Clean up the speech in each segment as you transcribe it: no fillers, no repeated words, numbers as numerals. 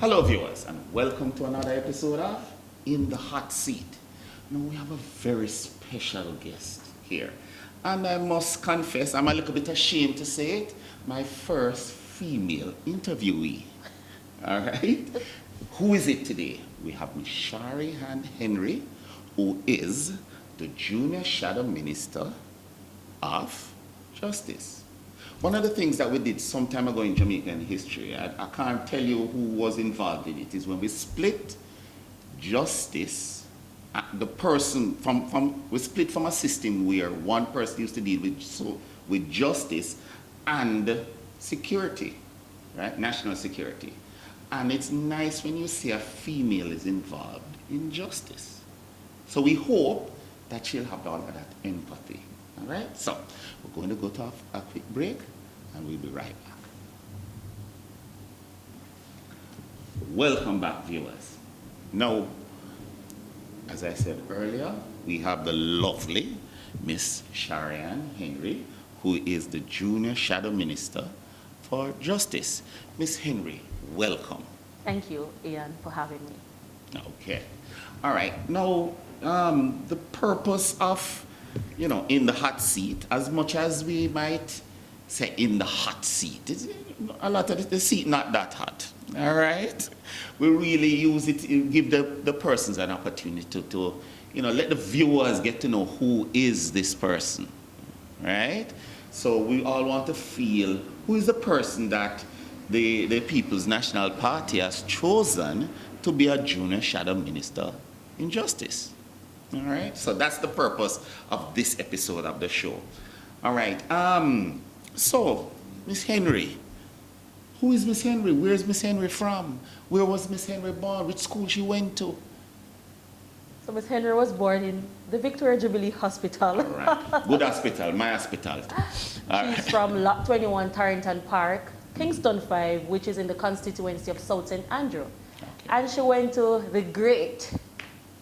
Hello, viewers, and welcome to another episode of In the Hot Seat. Now, we have a very special guest here, and I must confess, I'm a little bit ashamed to say it, my first female interviewee. All right? Who is it today? We have Miss Shari-Ann Henry, who is the Junior Shadow Minister of Justice. One of the things that we did some time ago in Jamaican history, I can't tell you who was involved in it, is when we split justice, the person we split from a system where one person used to deal with justice and security, right? National security. And it's nice when you see a female is involved in justice. So we hope that she'll have all of that empathy. All right? So we're going to go to a quick break, and we'll be right back. Welcome back, viewers. Now, as I said earlier, we have the lovely Miss Shari-Ann Henry, who is the Junior Shadow Minister for Justice. Miss Henry, welcome. Thank you, Ian, for having me. Okay. All right. Now, the purpose of, in the hot seat, as much as we might say in the hot seat, a lot of the seat not that hot. All right. We really use it to give the persons an opportunity to let the viewers get to know who is this person, right? So we all want to feel who is the person that the People's National Party has chosen to be a Junior Shadow Minister in Justice. All right, so that's the purpose of this episode of the show. All right, so Miss Henry, who is Miss Henry? Where's Miss Henry from? Where was Miss Henry born? Which school she went to? So Miss Henry was born in the Victoria Jubilee Hospital. All right, good hospital, my hospital. She's from Lot 21 Tarrington Park, Kingston 5, which is in the constituency of South St. Andrew. Okay. And she went to the great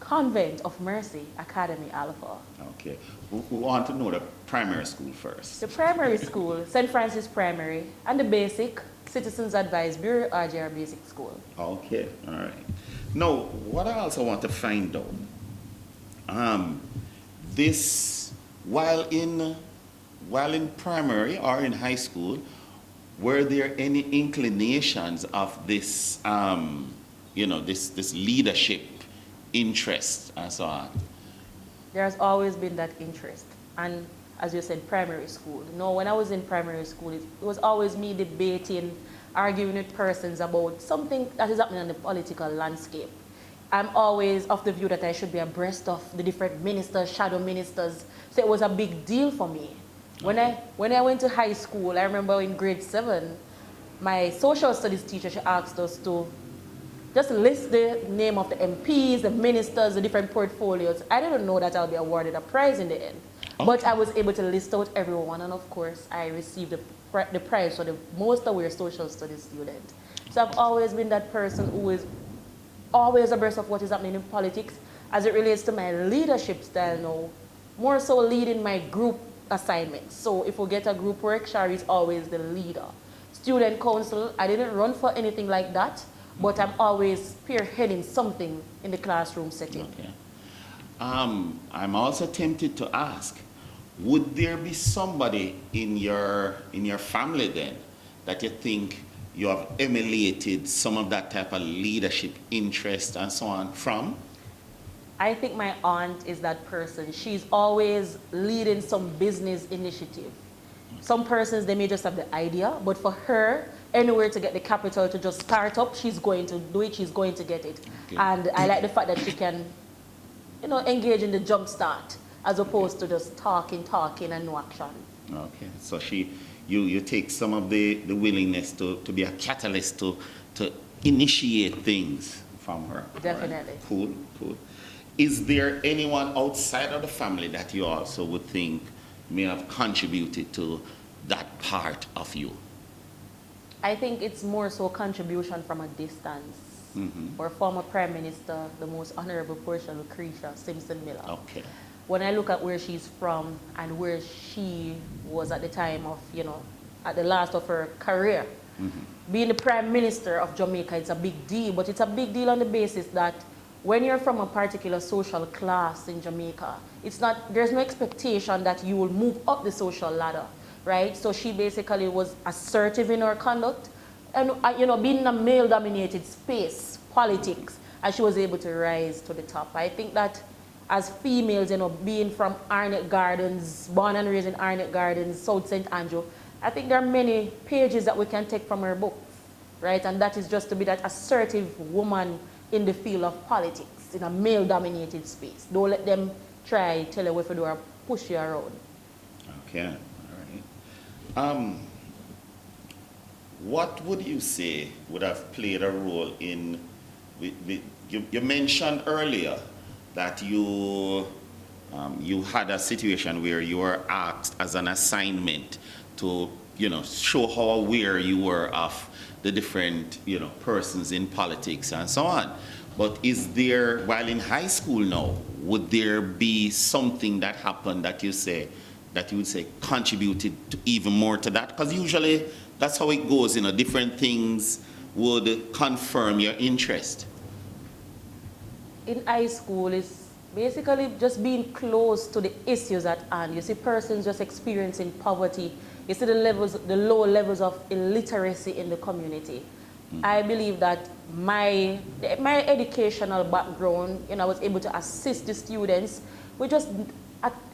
Convent of Mercy Academy Alpha. Okay, we want to know the primary school first. The primary school, St. Francis Primary, and the basic, Citizens Advice Bureau, RJR Basic School. Okay, all right. Now, what I also want to find out, while in primary or in high school, were there any inclinations of this, this leadership interest and so on? There has always been that interest. And as you said, primary school. When I was in primary school, it was always me debating, arguing with persons about something that is happening in the political landscape. I'm always of the view that I should be abreast of the different ministers, shadow ministers. So it was a big deal for me. Okay. When I went to high school, I remember in grade 7, my social studies teacher, she asked us to just list the name of the MPs, the ministers, the different portfolios. I didn't know that I'll be awarded a prize in the end. Okay. But I was able to list out everyone, and of course, I received the prize for the most aware social studies student. So I've always been that person who is always abreast of what is happening in politics as it relates to my leadership style now, more so leading my group assignments. So if we get a group work, Shari is always the leader. Student council, I didn't run for anything like that, but I'm always spearheading something in the classroom setting. Okay. I'm also tempted to ask, would there be somebody in your family then that you think you have emulated some of that type of leadership interest and so on from? I think my aunt is that person. She's always leading some business initiative. Some persons, they may just have the idea, but for her, anywhere to get the capital to just start up, she's going to do it, she's going to get it. Okay. And I like the fact that she can, engage in the jump start as opposed to just talking and no action. Okay, so you take some of the willingness to be a catalyst to initiate things from her. Definitely. Right? Cool. Is there anyone outside of the family that you also would think may have contributed to that part of you? I think it's more so contribution from a distance. Mm-hmm. Our former Prime Minister, the most honorable Portia Lucretia Simpson Miller. Okay. When I look at where she's from and where she was at the time of, at the last of her career, Being the Prime Minister of Jamaica, it's a big deal, but it's a big deal on the basis that when you're from a particular social class in Jamaica, there's no expectation that you will move up the social ladder, right? So she basically was assertive in her conduct, and being in a male-dominated space, politics, and she was able to rise to the top. I think that as females, being from Arnett Gardens, born and raised in Arnett Gardens, South St. Andrew, I think there are many pages that we can take from her books, right? And that is just to be that assertive woman in the field of politics, in a male-dominated space. Don't let them try tell you what to do or push you around. Okay, all right. What would you say would have played a role in, you mentioned earlier that you had a situation where you were asked as an assignment to, show how aware you were of the different, persons in politics and so on. But is there, while in high school now, would there be something that happened that you would say contributed to even more to that? Because usually that's how it goes, different things would confirm your interest. In high school, it's basically just being close to the issues at hand. You see persons just experiencing poverty. You see the low levels of illiteracy in the community. I believe that my educational background, I was able to assist the students with just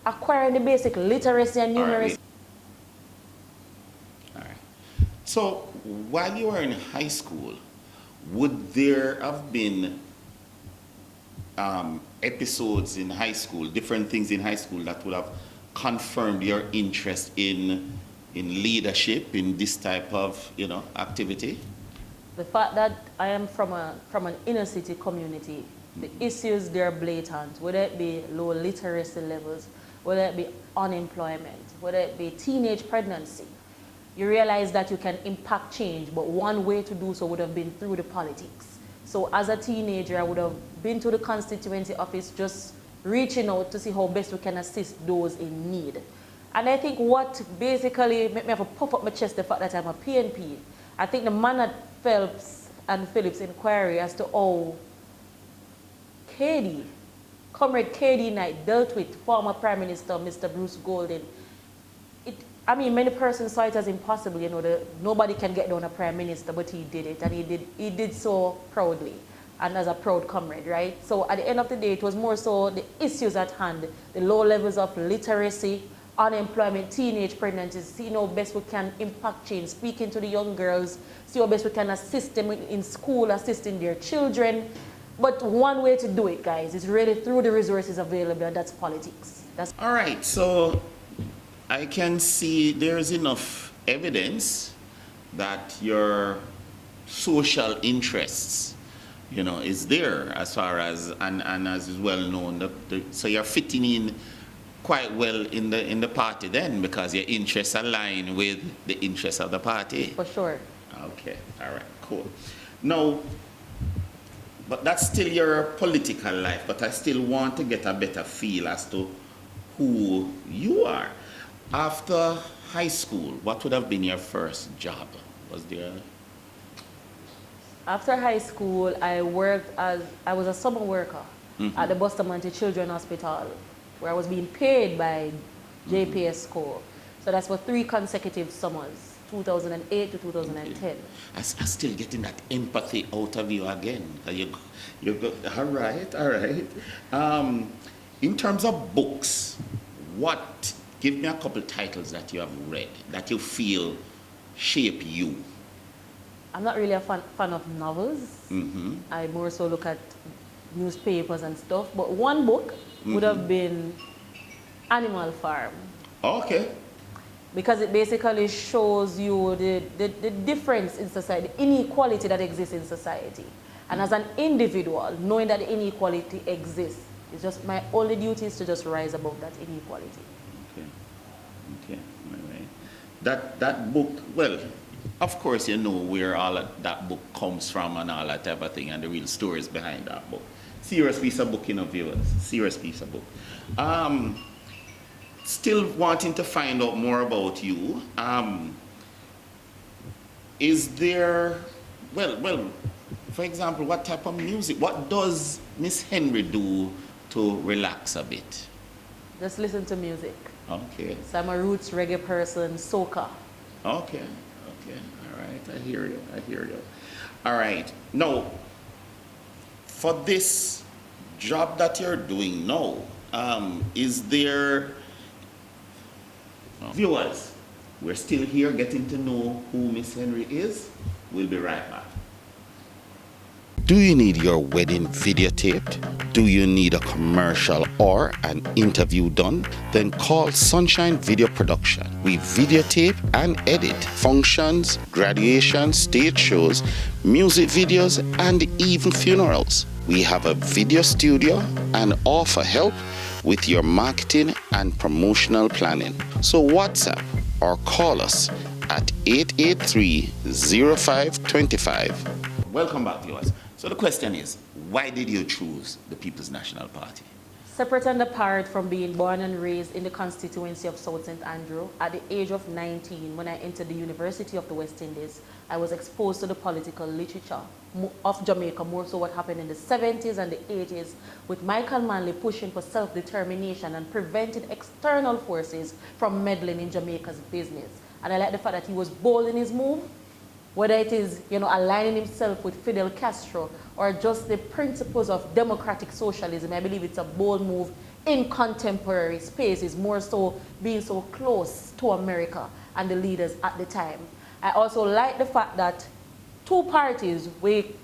acquiring the basic literacy and numeracy. All right. So while you were in high school, would there have been episodes in high school, different things in high school that would have confirmed your interest in leadership, in this type of, activity? The fact that I am from an inner city community, the issues there are blatant, whether it be low literacy levels, whether it be unemployment, whether it be teenage pregnancy. You realize that you can impact change, but one way to do so would have been through the politics. So as a teenager, I would have been to the constituency office just reaching out to see how best we can assist those in need. And I think what basically made me have to puff up my chest, the fact that I'm a PNP, I think the man at Phelps and Phillips inquiry as to how Comrade KD Knight dealt with former Prime Minister Mr. Bruce Golding. Many persons saw it as impossible, nobody can get down a Prime Minister, but he did it, and he did so proudly and as a proud comrade, right? So at the end of the day, it was more so the issues at hand, the low levels of literacy, unemployment, teenage pregnancies, see how best we can impact change, speaking to the young girls, see how best we can assist them in school, assisting their children. But one way to do it, guys, is really through the resources available, and that's politics. All right, so I can see there's enough evidence that your social interests, is there as far as, and as is well known, so you're fitting in quite well in the party then, because your interests align with the interests of the party. For sure. Okay, all right, cool. Now, but that's still your political life, but I still want to get a better feel as to who you are. After high school, what would have been your first job? Was there? After high school, I was a summer worker at the Bustamante Children's Hospital, where I was being paid by JPS School. So that's for 3 consecutive summers, 2008 to 2010. Okay. I'm still getting that empathy out of you again. All right. In terms of books, give me a couple titles that you have read that you feel shape you. I'm not really a fan of novels. I more so look at newspapers and stuff. But one book would have been Animal Farm. Okay. Because it basically shows you the difference in society, the inequality that exists in society. And as an individual, knowing that the inequality exists, it's just my only duty is to just rise above that inequality. Okay. All right. That book, well, of course, where all of that book comes from and all that type of thing, and the real stories behind that book. Serious piece of book, viewers. Serious piece of book. Still wanting to find out more about you. is there, well, for example, what type of music, what does Miss Henry do to relax a bit? Just listen to music. Okay, So I'm a roots reggae person, soca. okay, all right, I hear you, All right, now, for this job that you're doing now, is there, viewers, we're still here getting to know who Miss Henry is. We'll be right back. Do you need your wedding videotaped? Do you need a commercial or an interview done? Then call Sunshine Video Production. We videotape and edit functions, graduations, stage shows, music videos, and even funerals. We have a video studio and offer help with your marketing and promotional planning. So WhatsApp or call us at 883-0525. Welcome back, viewers. So the question is, why did you choose the People's National Party? Separate and apart from being born and raised in the constituency of South St. Andrew, at the age of 19, when I entered the University of the West Indies, I was exposed to the political literature of Jamaica, more so what happened in the 70s and the 80s, with Michael Manley pushing for self-determination and preventing external forces from meddling in Jamaica's business. And I like the fact that he was bold in his move, whether it is, aligning himself with Fidel Castro or just the principles of democratic socialism. I believe it's a bold move in contemporary spaces, more so being so close to America and the leaders at the time. I also like the fact that two parties, we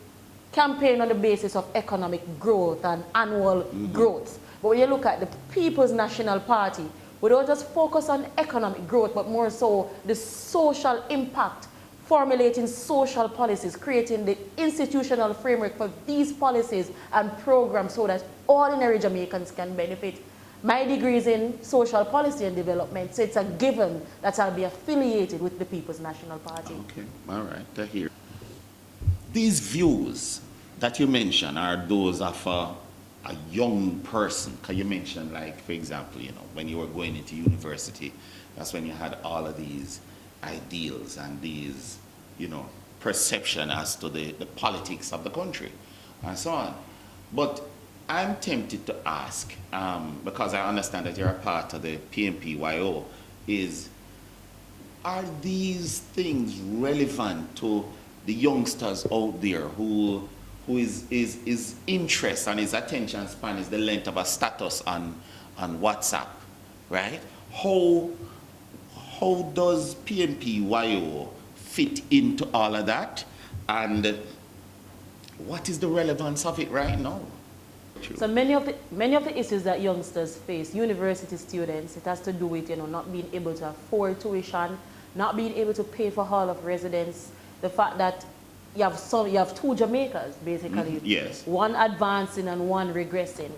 campaign on the basis of economic growth and annual growth. But when you look at the People's National Party, we don't just focus on economic growth, but more so the social impact, formulating social policies, creating the institutional framework for these policies and programs so that ordinary Jamaicans can benefit. My degree is in social policy and development, so it's a given that I'll be affiliated with the People's National Party. Okay, all right, I hear. These views that you mentioned are those of a young person. Can you mention, like, for example, when you were going into university, that's when you had all of these ideals and these, perception as to the politics of the country and so on. But I'm tempted to ask, because I understand that you're a part of the PNPYO, are these things relevant to the youngsters out there who his interest and his attention span is the length of a status on WhatsApp, right? How does PNPYO fit into all of that, and what is the relevance of it right now? So many of the issues that youngsters face, university students, it has to do with not being able to afford tuition, not being able to pay for hall of residence, the fact that you have two Jamaicas basically, yes, one advancing and one regressing.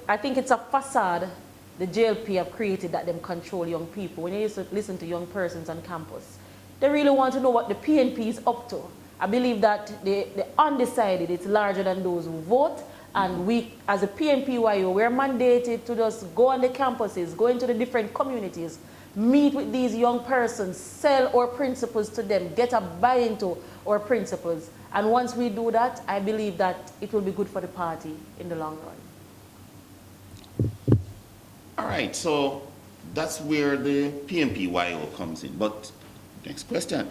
I think it's a facade the JLP have created that them control young people. When you used to listen to young persons on campus, they really want to know what the PNP is up to. I believe that the undecided, it's larger than those who vote, and we, as a PNPYO, we're mandated to just go on the campuses, go into the different communities, meet with these young persons, sell our principles to them, get a buy-in to our principles. And once we do that, I believe that it will be good for the party in the long run. All right, so that's where the PNPYO comes in. But next question,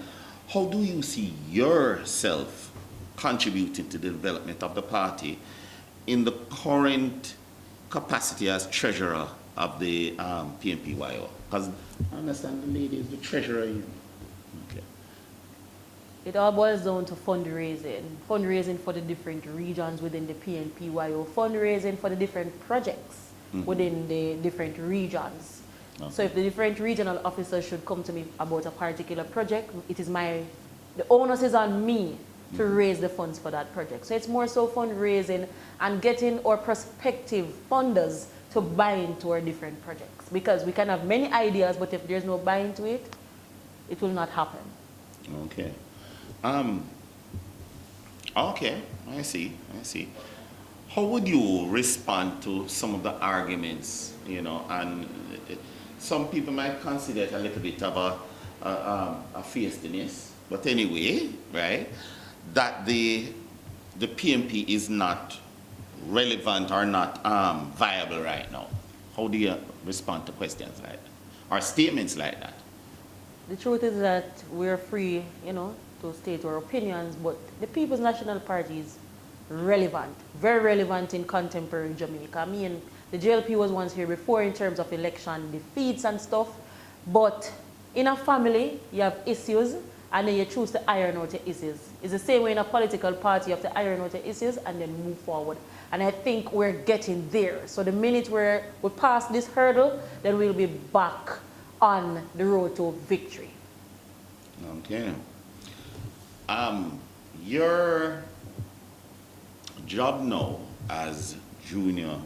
how do you see yourself contributing to the development of the party in the current capacity as treasurer of the PNPYO? Because I understand the lady is the treasurer. Okay. It all boils down to fundraising. Fundraising for the different regions within the PNPYO, fundraising for the different projects within the different regions. Okay. So if the different regional officers should come to me about a particular project, the onus is on me to raise the funds for that project. So it's more so fundraising and getting our prospective funders to buy into our different projects. Because we can have many ideas, but if there's no buy into it, it will not happen. Okay. Okay, I see. How would you respond to some of the arguments, and some people might consider it a little bit of a feistiness, But anyway, right, that the PMP is not relevant or not viable right now. How do you respond to questions like that or statements like that? The truth is that we're free, to state our opinions, but the People's National Party is relevant, very relevant in contemporary Jamaica. I mean, the JLP was once here before in terms of election defeats and stuff, but in a family, you have issues, and then you choose to iron out your issues. It's the same way in a political party, you have to iron out your issues and then move forward. And I think we're getting there. So the minute we pass this hurdle, then we'll be back on the road to victory. Okay. Your job now as junior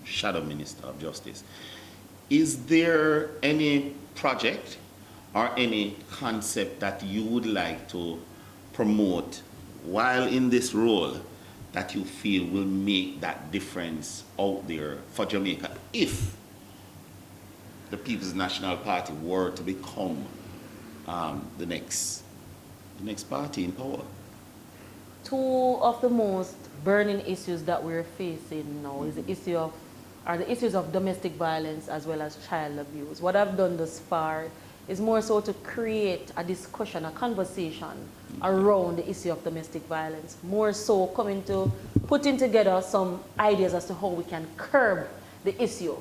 shadow minister of justice, is there any project or any concept that you would like to promote while in this role that you feel will make that difference out there for Jamaica if the People's National Party were to become the next party in power? Two of the most burning issues that we're facing now is the issues of domestic violence as well as child abuse. What I've done thus far is more so to create a discussion, a conversation around the issue of domestic violence, more so putting together some ideas as to how we can curb the issue,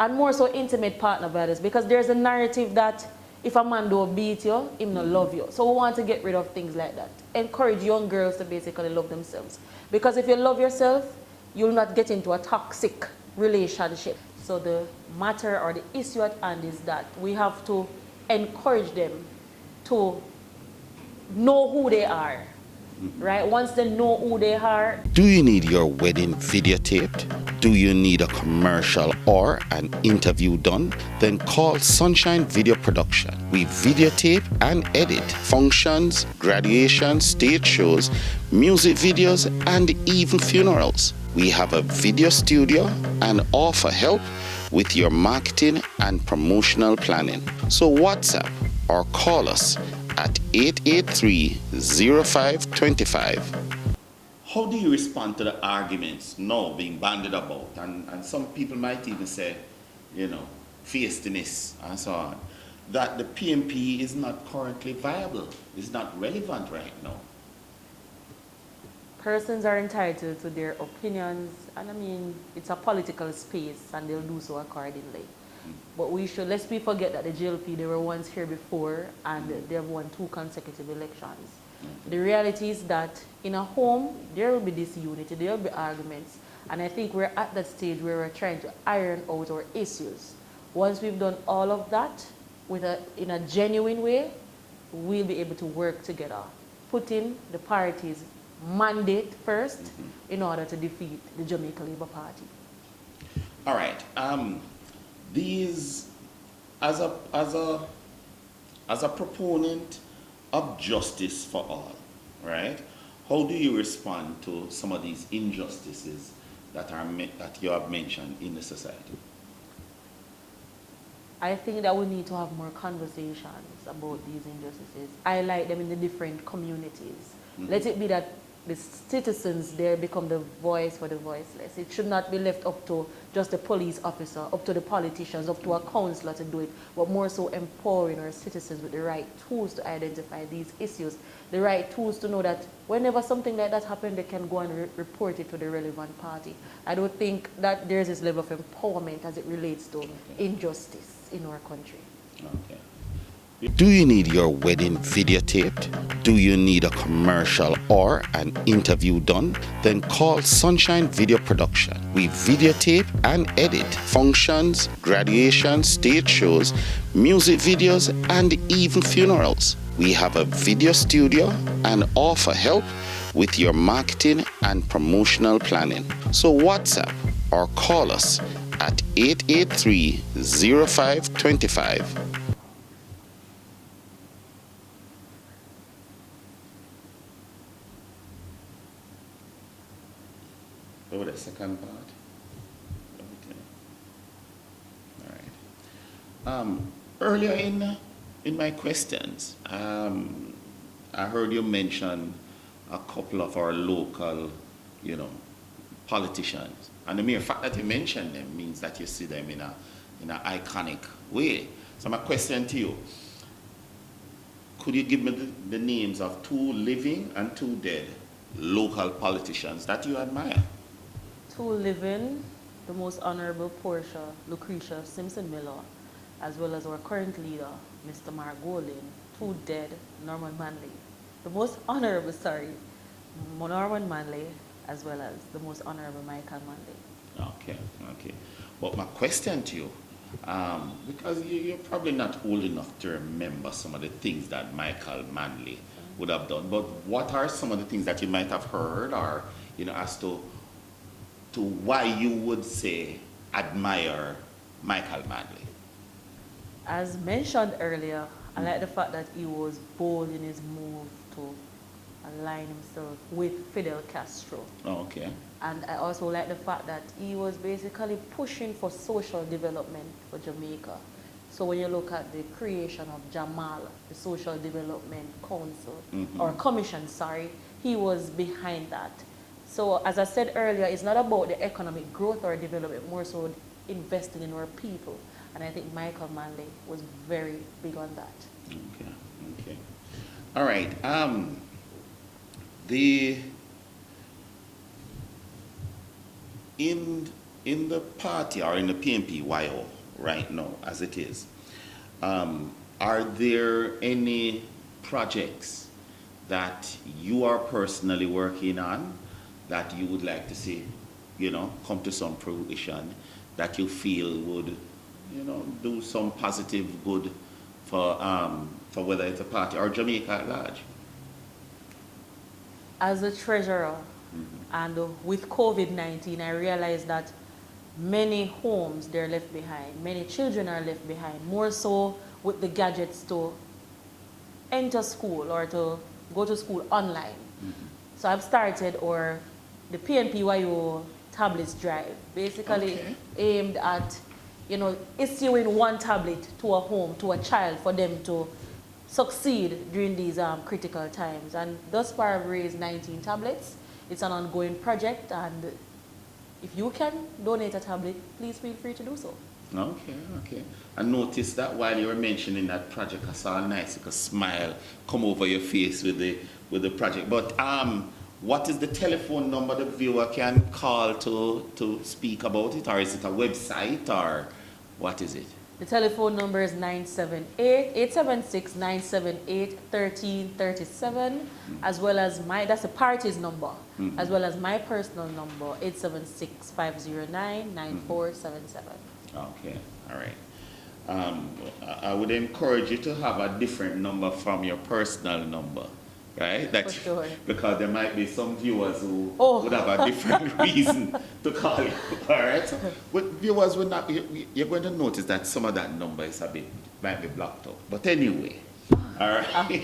and more so intimate partner violence, because there's a narrative that if a man don't beat you, him not love you. So we want to get rid of things like that. Encourage young girls to basically love themselves. Because if you love yourself, you'll not get into a toxic relationship. So the matter or the issue at hand is that we have to encourage them to know who they are, right? Once they know who they are. Do you need your wedding videotaped? Do you need a commercial or an interview done? Then call Sunshine Video Production. We videotape and edit functions, graduations, stage shows, music videos, and even funerals. We have a video studio and offer help with your marketing and promotional planning. So WhatsApp or call us at 883-0525. How do you respond to the arguments now being bandied about? And some people might even say, feistiness and so on, that the PMP is not currently viable, is not relevant right now. Persons are entitled to their opinions, and I mean, it's a political space, and they'll do so accordingly. But let's we forget that the JLP, they were once here before, and they have won 2 consecutive elections. The reality is that in a home, there will be disunity, there will be arguments, and I think we're at that stage where we're trying to iron out our issues. Once we've done all of that in a genuine way, we'll be able to work together, putting the party's mandate first in order to defeat the Jamaica Labour Party. All right. These, as a proponent of justice for all, right? How do you respond to some of these injustices that you have mentioned in the society? I think that we need to have more conversations about these injustices. Highlight them in the different communities. Let it be that the citizens there become the voice for the voiceless. It should not be left up to just the police officer, up to the politicians, up to a councillor to do it, but more so empowering our citizens with the right tools to identify these issues, the right tools to know that whenever something like that happens, they can go and report it to the relevant party. I don't think that there's this level of empowerment as it relates to injustice in our country. Okay. Do you need your wedding videotaped? Do you need a commercial or an interview done? Then call Sunshine Video Production. We videotape and edit functions, graduations, stage shows, music videos, and even funerals. We have a video studio and offer help with your marketing and promotional planning. So WhatsApp or call us at 883-0525. Oh, the second part. Okay. All right. Earlier in my questions, I heard you mention a couple of our local, you know, politicians. And the mere fact that you mention them means that you see them in an iconic way. So my question to you, could you give me the names of 2 living and 2 dead local politicians that you admire? 2 living, the most honorable Portia Lucretia Simpson Miller, as well as our current leader, Mr. Margolin. 2 dead, Norman Manley. The most honorable, Norman Manley, as well as the most honorable Michael Manley. Okay, okay. But my question to you, because you're probably not old enough to remember some of the things that Michael Manley would have done, but what are some of the things that you might have heard, or, you know, as to why you would say admire Michael Manley? As mentioned earlier, I like the fact that he was bold in his move to align himself with Fidel Castro. Oh, okay. And I also like the fact that he was basically pushing for social development for Jamaica. So when you look at the creation of Jamal, the Social Development Council, or Commission, he was behind that. So as I said earlier, it's not about the economic growth or development, more so investing in our people. And I think Michael Manley was very big on that. Okay, okay. All right. In the party or in the PNP-YO right now, as it is, are there any projects that you are personally working on that you would like to see, you know, come to some fruition, that you feel would, you know, do some positive good for whether it's a party or Jamaica at large? As a treasurer, and with COVID-19, I realized that many homes, they're left behind. Many children are left behind, more so with the gadgets to enter school or to go to school online. So I've started the PNPYO tablets drive, basically aimed at, you know, issuing 1 tablet to a home, to a child, for them to succeed during these critical times. And thus far I've raised 19 tablets. It's an ongoing project, and if you can donate a tablet, please feel free to do so. Okay, okay. I noticed that while you were mentioning that project, I saw a nice little smile come over your face with the project. But what is the telephone number the viewer can call to speak about it, or is it a website, or what is it? The telephone number is 876-978-1337, as well as that's the party's number, as well as my personal number, 876-509-9477. Okay, all right. I would encourage you to have a different number from your personal number, right? For sure. Because there might be some viewers who would have a different reason to call you, all right? So, but viewers would not, you're going to notice that some of that number is might be blocked out. But anyway, all right?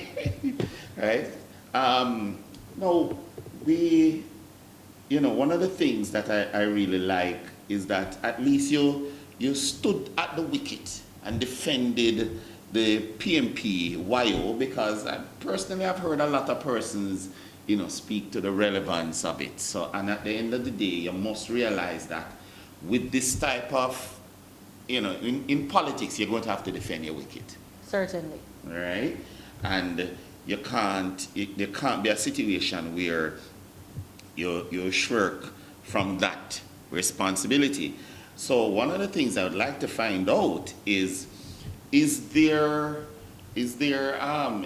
Right? Now, you know, one of the things that I really like is that at least you stood at the wicket and defended the PNP-YO, because personally I've heard a lot of persons, you know, speak to the relevance of it. So, and at the end of the day, you must realize that with this type of, you know, in politics, you're going to have to defend your wicket. Certainly. Right? And there can't be a situation where you shirk from that responsibility. So one of the things I would like to find out is there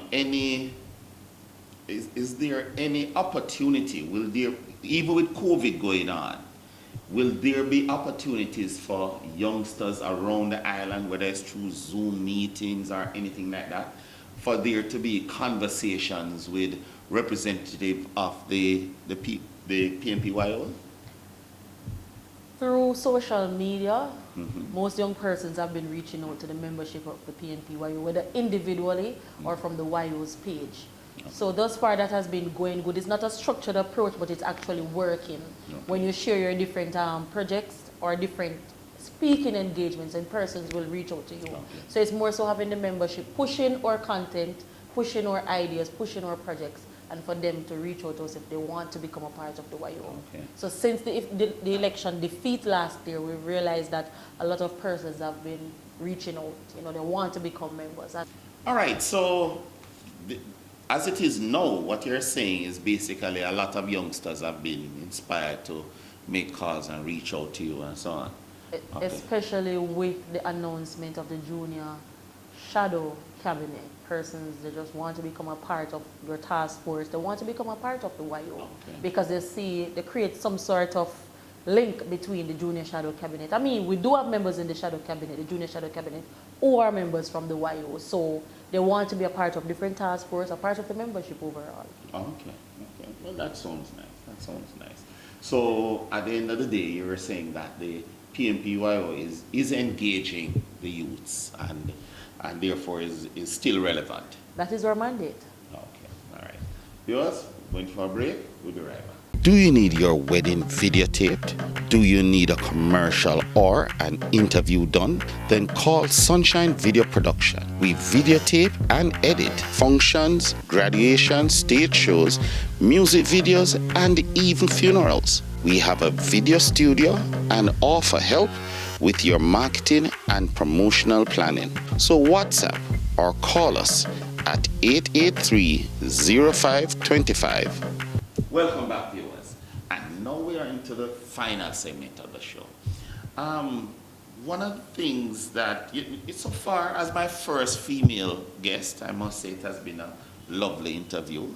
any opportunity, will there, even with COVID going on, will there be opportunities for youngsters around the island, whether it's through Zoom meetings or anything like that, for there to be conversations with representative of the PNP-YO? Through social media, most young persons have been reaching out to the membership of the PNP-YO, whether individually or from the YO's page. So thus far that has been going good. It's not a structured approach, but it's actually working. When you share your different projects or different speaking engagements, and persons will reach out to you. So it's more so having the membership pushing our content pushing our ideas, pushing our projects, and for them to reach out to us if they want to become a part of the YO. Okay. So since the election defeat last year, we realized that a lot of persons have been reaching out. You know, they want to become members. All right, so as it is now, what you're saying is basically a lot of youngsters have been inspired to make calls and reach out to you and so on. Okay. Especially with the announcement of the junior shadow cabinet. Persons, they just want to become a part of your task force. They want to become a part of the YO. Okay. Because they create some sort of link between the junior shadow cabinet. I mean, we do have members in the shadow cabinet, the junior shadow cabinet, who are members from the YO. So they want to be a part of different task force, a part of the membership overall. Okay, okay. Well, that sounds nice. That sounds nice. So at the end of the day, you were saying that the PMPYO is engaging the youths and therefore is still relevant. That is our mandate. Okay, all right. Viewers, going for a break. We'll be right back. Do you need your wedding videotaped? Do you need a commercial or an interview done? Then call Sunshine Video Production. We videotape and edit functions, graduations, stage shows, music videos, and even funerals. We have a video studio and offer help with your marketing and promotional planning. So WhatsApp or call us at 883-0525. Welcome back, viewers. And now we are into the final segment of the show. One of the things that, so far as my first female guest, I must say it has been a lovely interview.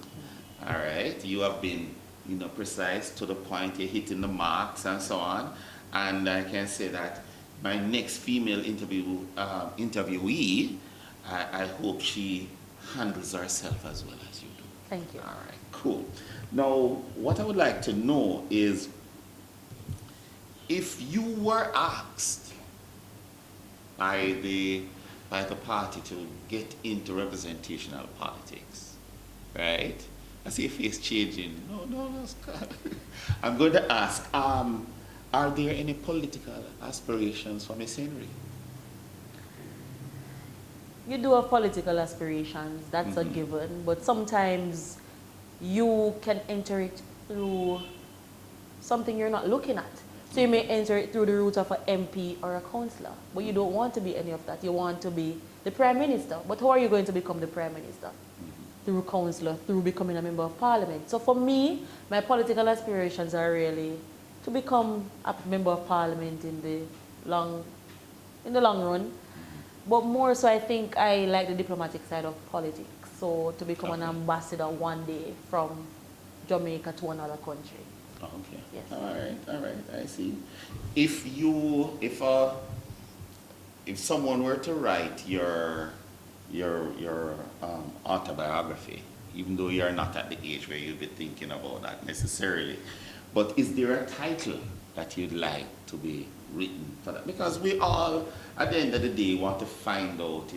All right, you have been, precise, to the point, you're hitting the marks and so on. And I can say that my next female interviewee, I hope she handles herself as well as you do. Thank you. All right, cool. Now, what I would like to know is, if you were asked by the party to get into representational politics, right? I see your face changing. No, Scott. I'm going to ask, are there any political aspirations for Miss Henry? You do have political aspirations, that's a given, but sometimes you can enter it through something you're not looking at. So you may enter it through the route of an MP or a councillor, but you don't want to be any of that. You want to be the Prime Minister. But how are you going to become the Prime Minister? Through councillor, through becoming a member of Parliament. So for me, my political aspirations are really to become a member of Parliament in the long run. But more so, I think I like the diplomatic side of politics. So to become an ambassador one day from Jamaica to another country. Okay. Yes. All right. I see. If someone were to write your autobiography, even though you're not at the age where you'd be thinking about that necessarily, but is there a title that you'd like to be written for that? Because we all, at the end of the day, want to find out,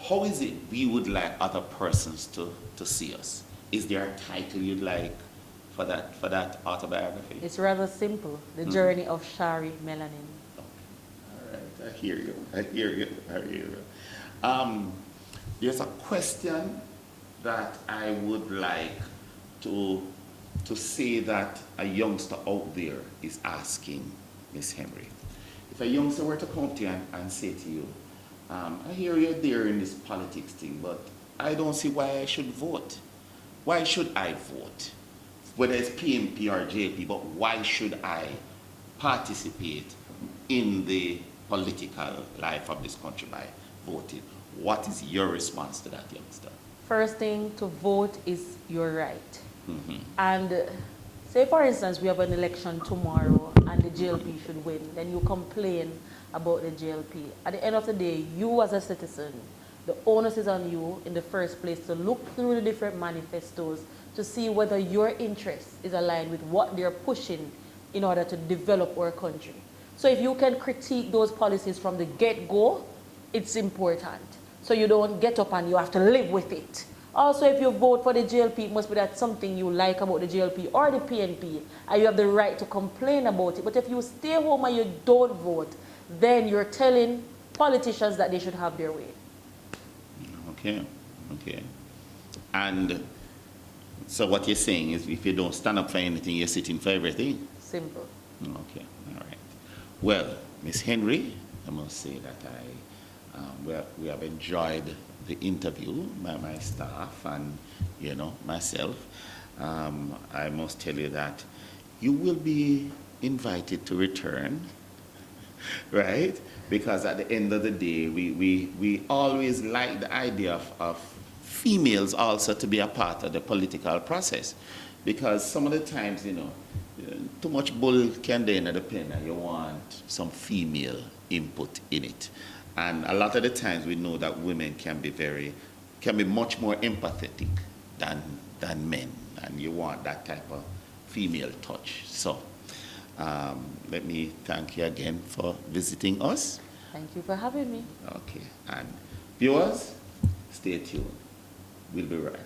how is it we would like other persons to see us? Is there a title you'd like for that autobiography? It's rather simple. The journey of Shari Melanin. All right, I hear you. There's a question that I would like to say that a youngster out there is asking Miss Henry. If a youngster were to come to you and say to you, I hear you're there in this politics thing, but I don't see why I should vote. Why should I vote? Whether it's PMP or JP, but why should I participate in the political life of this country by voting? What is your response to that, youngster? First thing, to vote is your right. And say, for instance, we have an election tomorrow and the JLP should win. Then you complain about the JLP. At the end of the day, you as a citizen, the onus is on you in the first place to look through the different manifestos to see whether your interest is aligned with what they're pushing in order to develop our country. So if you can critique those policies from the get-go, it's important. So you don't get up and you have to live with it. Also, if you vote for the JLP, it must be that something you like about the JLP or the PNP, and you have the right to complain about it. But if you stay home and you don't vote, then you're telling politicians that they should have their way. Okay, okay. And so what you're saying is if you don't stand up for anything, you're sitting for everything? Simple. Okay, all right. Well, Miss Henry, I must say that we have enjoyed the interview by my staff and, myself. I must tell you that you will be invited to return, right? Because at the end of the day, we always like the idea of females also to be a part of the political process. Because some of the times, too much bull can in the pen and you want some female input in it. And a lot of the times we know that women can be much more empathetic than men. And you want that type of female touch. So let me thank you again for visiting us. Thank you for having me. Okay. And viewers, stay tuned. We'll be right.